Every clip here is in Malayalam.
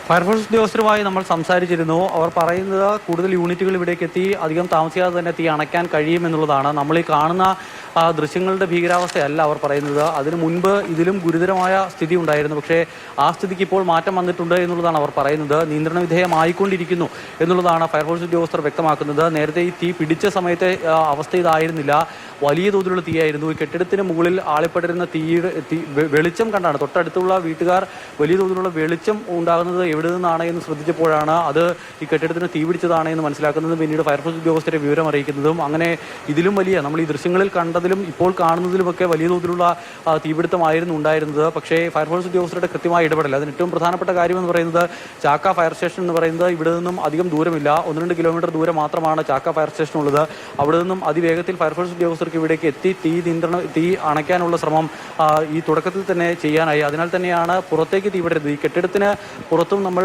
ഫയർഫോഴ്സ് ഉദ്യോഗസ്ഥരുമായി നമ്മൾ സംസാരിച്ചിരുന്നു. അവർ പറയുന്നത് കൂടുതൽ യൂണിറ്റുകൾ ഇവിടേക്ക് എത്തി അധികം താമസിയാതെ തന്നെ തീ അണയ്ക്കാൻ കഴിയുമെന്നുള്ളതാണ്. നമ്മൾ ഈ കാണുന്ന ദൃശ്യങ്ങളുടെ ഭീകരാവസ്ഥയല്ല അവർ പറയുന്നത്. അതിനു മുൻപ് ഇതിലും ഗുരുതരമായ സ്ഥിതി ഉണ്ടായിരുന്നു. പക്ഷേ ആ സ്ഥിതിക്ക് ഇപ്പോൾ മാറ്റം വന്നിട്ടുണ്ട് എന്നുള്ളതാണ് അവർ പറയുന്നത്. നിയന്ത്രണ വിധേയമായിക്കൊണ്ടിരിക്കുന്നു എന്നുള്ളതാണ് ഫയർഫോഴ്സ് ഉദ്യോഗസ്ഥർ വ്യക്തമാക്കുന്നത്. നേരത്തെ ഈ തീ പിടിച്ച സമയത്തെ അവസ്ഥ ഇതായിരുന്നില്ല. വലിയ തോതിലുള്ള തീയായിരുന്നു. ഈ കെട്ടിടത്തിന് മുകളിൽ ആളിപ്പടരുന്ന വെളിച്ചം കണ്ടാണ് തൊട്ടടുത്തുള്ള വീട്ടുകാർ വലിയ തോതിലുള്ള വെളിച്ചം ഉണ്ടാകുന്നത് എവിടെ നിന്നാണ് എന്ന് ശ്രദ്ധിച്ചപ്പോഴാണ് അത് ഈ കെട്ടിടത്തിന് തീ പിടിച്ചതാണ് എന്ന് മനസ്സിലാക്കുന്നതും പിന്നീട് ഫയർഫോഴ്സ് ഉദ്യോഗസ്ഥരെ വിവരം അറിയിക്കുന്നതും. അങ്ങനെ ഇതിലും വലിയ നമ്മൾ ഈ ദൃശ്യങ്ങളിൽ കണ്ടതിലും ഇപ്പോൾ കാണുന്നതിലുമൊക്കെ വലിയ തോതിലുള്ള തീപിടുത്തമായിരുന്നു ഉണ്ടായിരുന്നത്. പക്ഷേ ഫയർഫോഴ്സ് ഉദ്യോഗസ്ഥരുടെ കൃത്യമായ ഇടപെടൽ, അതിന് ഏറ്റവും പ്രധാനപ്പെട്ട കാര്യം എന്ന് പറയുന്നത് ചാക്ക ഫയർ സ്റ്റേഷൻ എന്ന് പറയുന്നത് ഇവിടെ നിന്നും അധികം ദൂരമില്ല. 1-2 കിലോമീറ്റർ ദൂരം മാത്രമാണ് ചാക്ക ഫയർ സ്റ്റേഷൻ ഉള്ളത്. അവിടെ നിന്നും അതിവേഗത്തിൽ ഫയർഫോഴ്സ് ഉദ്യോഗസ്ഥർക്ക് ഇവിടേക്ക് എത്തി തീ അണയ്ക്കാനുള്ള ശ്രമം ഈ തുടക്കത്തിൽ തന്നെ ചെയ്യാനായി. അതിനാൽ തന്നെയാണ് പുറത്തേക്ക് തീ വിടരുത്. ഈ കെട്ടിടത്തിന് പുറത്തും നമ്മൾ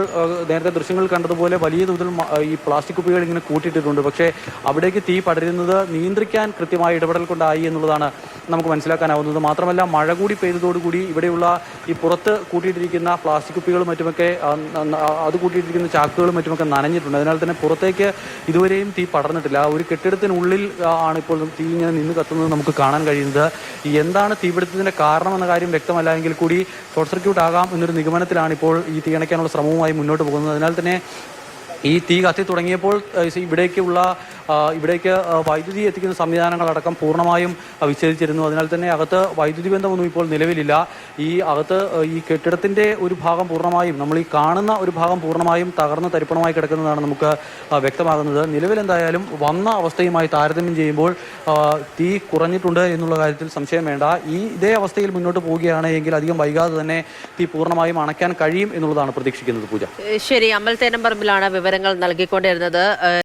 നേരത്തെ ദൃശ്യങ്ങൾ കണ്ടതുപോലെ വലിയ തോതിൽ ഈ പ്ലാസ്റ്റിക് കുപ്പികൾ ഇങ്ങനെ കൂട്ടിയിട്ടിട്ടുണ്ട്. പക്ഷേ അവിടേക്ക് തീ പടരുന്നത് നിയന്ത്രിക്കാൻ കൃത്യമായ ഇടപെടൽ കൊണ്ടായി എന്നുള്ളതാണ് നമുക്ക് മനസ്സിലാക്കാനാവുന്നത്. മാത്രമല്ല മഴ കൂടി പെയ്തതോടുകൂടി ഇവിടെയുള്ള ഈ പുറത്ത് കൂട്ടിയിട്ടിരിക്കുന്ന പ്ലാസ്റ്റിക് കുപ്പികളും മറ്റുമൊക്കെ അത് കൂട്ടിയിട്ടിരിക്കുന്ന ചാക്കുകളും മറ്റുമൊക്കെ നനഞ്ഞിട്ടുണ്ട്. അതിനാൽ തന്നെ പുറത്തേക്ക് ഇതുവരെയും തീ പടർന്നിട്ടില്ല. ഒരു കെട്ടിടത്തിനുള്ളിൽ ആണ് ഇപ്പോൾ തീ ഇങ്ങനെ നിന്ന് കത്തുന്നത് നമുക്ക് കാണാൻ കഴിയുന്നത്. എന്താണ് തീപിടുത്തത്തിന്റെ കാരണം എന്ന കാര്യം വ്യക്തമല്ല എങ്കിൽ കൂടി ഷോർട്ട് സർക്യൂട്ട് ആകാം എന്നൊരു നിഗമനത്തിലാണ് ഇപ്പോൾ ഈ തീ അണയ്ക്കാനുള്ള ശ്രമവുമായി മുന്നോട്ട് പോകുന്നത്. അതിനാൽ തന്നെ ഈ തീ കത്തി തുടങ്ങിയപ്പോൾ ഇവിടേക്ക് വൈദ്യുതി എത്തിക്കുന്ന സംവിധാനങ്ങളടക്കം പൂർണ്ണമായും വിച്ഛേദിച്ചിരുന്നു. അതിനാൽ തന്നെ അകത്ത് വൈദ്യുതി ബന്ധമൊന്നും ഇപ്പോൾ നിലവിലില്ല. അകത്ത് ഈ കെട്ടിടത്തിൻ്റെ ഒരു ഭാഗം പൂർണ്ണമായും, നമ്മൾ ഈ കാണുന്ന ഒരു ഭാഗം പൂർണ്ണമായും തകർന്ന് തരിപ്പണമായി കിടക്കുന്നതാണ് നമുക്ക് വ്യക്തമാകുന്നത്. നിലവിൽ എന്തായാലും വന്ന അവസ്ഥയുമായി താരതമ്യം ചെയ്യുമ്പോൾ തീ കുറഞ്ഞിട്ടുണ്ട് എന്നുള്ള കാര്യത്തിൽ സംശയം വേണ്ട. ഇതേ അവസ്ഥയിൽ മുന്നോട്ട് പോവുകയാണ് എങ്കിൽ അധികം വൈകാതെ തന്നെ തീ പൂർണ്ണമായും അണയ്ക്കാൻ കഴിയും എന്നുള്ളതാണ് പ്രതീക്ഷിക്കുന്നത്. പൂജ. ശരി, അമൽ തേനമ്പറമ്പിലാണ് വിവരങ്ങൾ നൽകിക്കൊണ്ടിരുന്നത്.